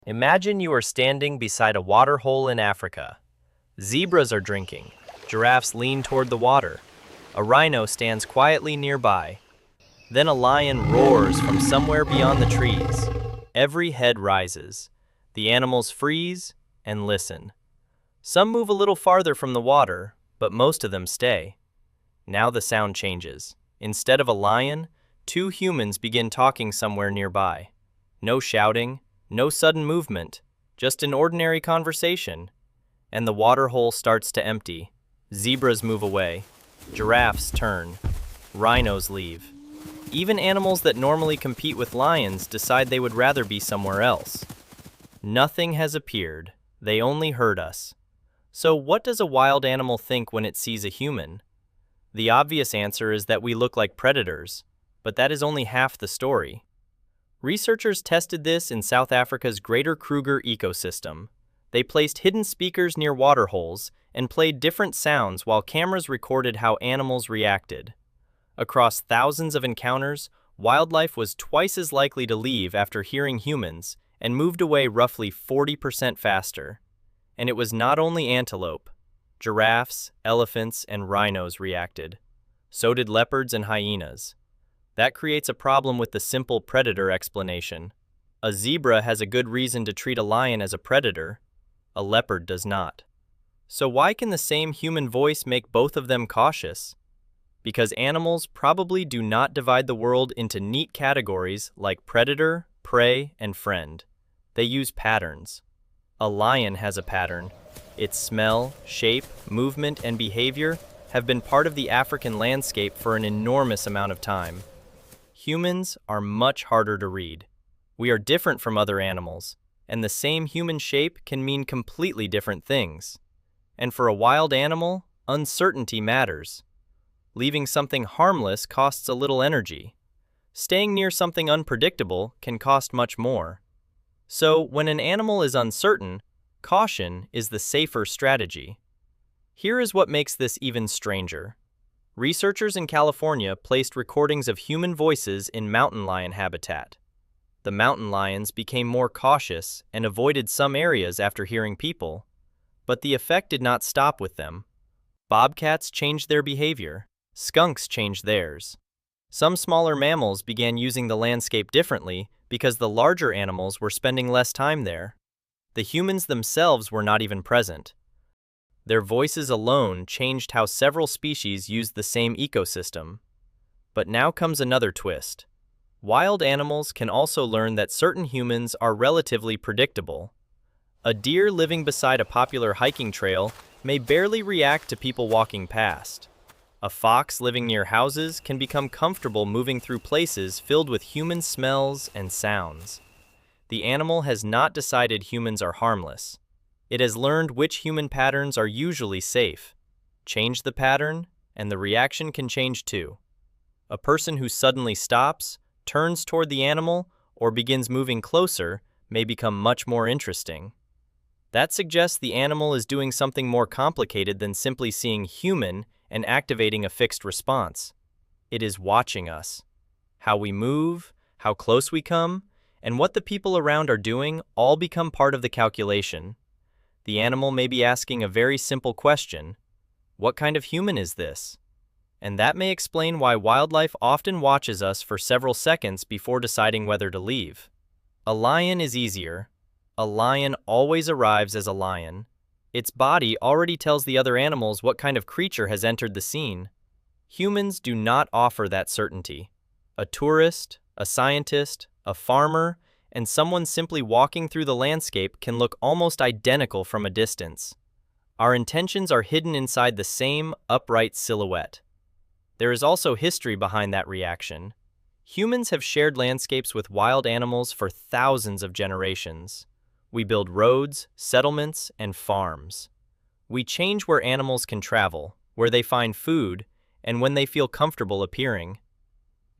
Imagine you are standing beside a waterhole in Africa. Zebras are drinking. Giraffes lean toward the water. A rhino stands quietly nearby. Then a lion roars from somewhere beyond the trees. Every head rises. The animals freeze and listen. Some move a little farther from the water, but most of them stay. Now the sound changes. Instead of a lion, two humans begin talking somewhere nearby. No shouting, no sudden movement, just an ordinary conversation. And the waterhole starts to empty. Zebras move away. Giraffes turn. Rhinos leave. Even animals that normally compete with lions decide they would rather be somewhere else. Nothing has appeared. They only heard us. So what does a wild animal think when it sees a human? The obvious answer is that we look like predators, but that is only half the story. Researchers tested this in South Africa's Greater Kruger ecosystem. They placed hidden speakers near waterholes and played different sounds while cameras recorded how animals reacted. Across thousands of encounters, wildlife was twice as likely to leave after hearing humans and moved away roughly 40% faster. And it was not only antelope. Giraffes, elephants, and rhinos reacted. So did leopards and hyenas. That creates a problem with the simple predator explanation. A zebra has a good reason to treat a lion as a predator. A leopard does not. So why can the same human voice make both of them cautious? Because animals probably do not divide the world into neat categories like predator, prey, and friend. They use patterns. A lion has a pattern. Its smell, shape, movement, and behavior have been part of the African landscape for an enormous amount of time. Humans are much harder to read. We are different from other animals, and the same human shape can mean completely different things. And for a wild animal, uncertainty matters. Leaving something harmless costs a little energy. Staying near something unpredictable can cost much more. So, when an animal is uncertain, caution is the safer strategy. Here is what makes this even stranger. Researchers in California placed recordings of human voices in mountain lion habitat. The mountain lions became more cautious and avoided some areas after hearing people. But the effect did not stop with them. Bobcats changed their behavior. Skunks changed theirs. Some smaller mammals began using the landscape differently because the larger animals were spending less time there. The humans themselves were not even present. Their voices alone changed how several species used the same ecosystem. But now comes another twist. Wild animals can also learn that certain humans are relatively predictable. A deer living beside a popular hiking trail may barely react to people walking past. A fox living near houses can become comfortable moving through places filled with human smells and sounds. The animal has not decided humans are harmless. It has learned which human patterns are usually safe. Change the pattern, and the reaction can change too. A person who suddenly stops, turns toward the animal, or begins moving closer may become much more interesting. That suggests the animal is doing something more complicated than simply seeing human and activating a fixed response. It is watching us. How we move, how close we come, and what the people around are doing all become part of the calculation. The animal may be asking a very simple question: what kind of human is this? And that may explain why wildlife often watches us for several seconds before deciding whether to leave. A lion is easier. A lion always arrives as a lion. Its body already tells the other animals what kind of creature has entered the scene. Humans do not offer that certainty. A tourist, a scientist, a farmer, and someone simply walking through the landscape can look almost identical from a distance. Our intentions are hidden inside the same upright silhouette. There is also history behind that reaction. Humans have shared landscapes with wild animals for thousands of generations. We build roads, settlements, and farms. We change where animals can travel, where they find food, and when they feel comfortable appearing.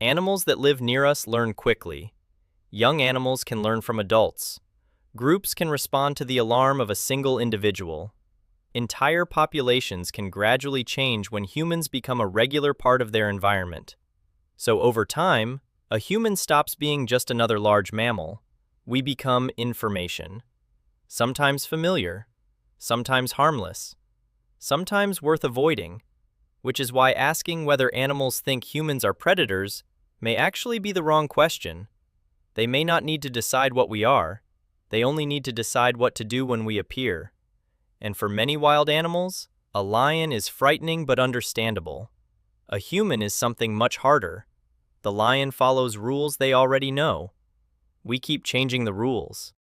Animals that live near us learn quickly. Young animals can learn from adults. Groups can respond to the alarm of a single individual. Entire populations can gradually change when humans become a regular part of their environment. So over time, a human stops being just another large mammal. We become information, sometimes familiar, sometimes harmless, sometimes worth avoiding, which is why asking whether animals think humans are predators may actually be the wrong question. They may not need to decide what we are, they only need to decide what to do when we appear. And for many wild animals, a lion is frightening but understandable. A human is something much harder. The lion follows rules they already know. We keep changing the rules.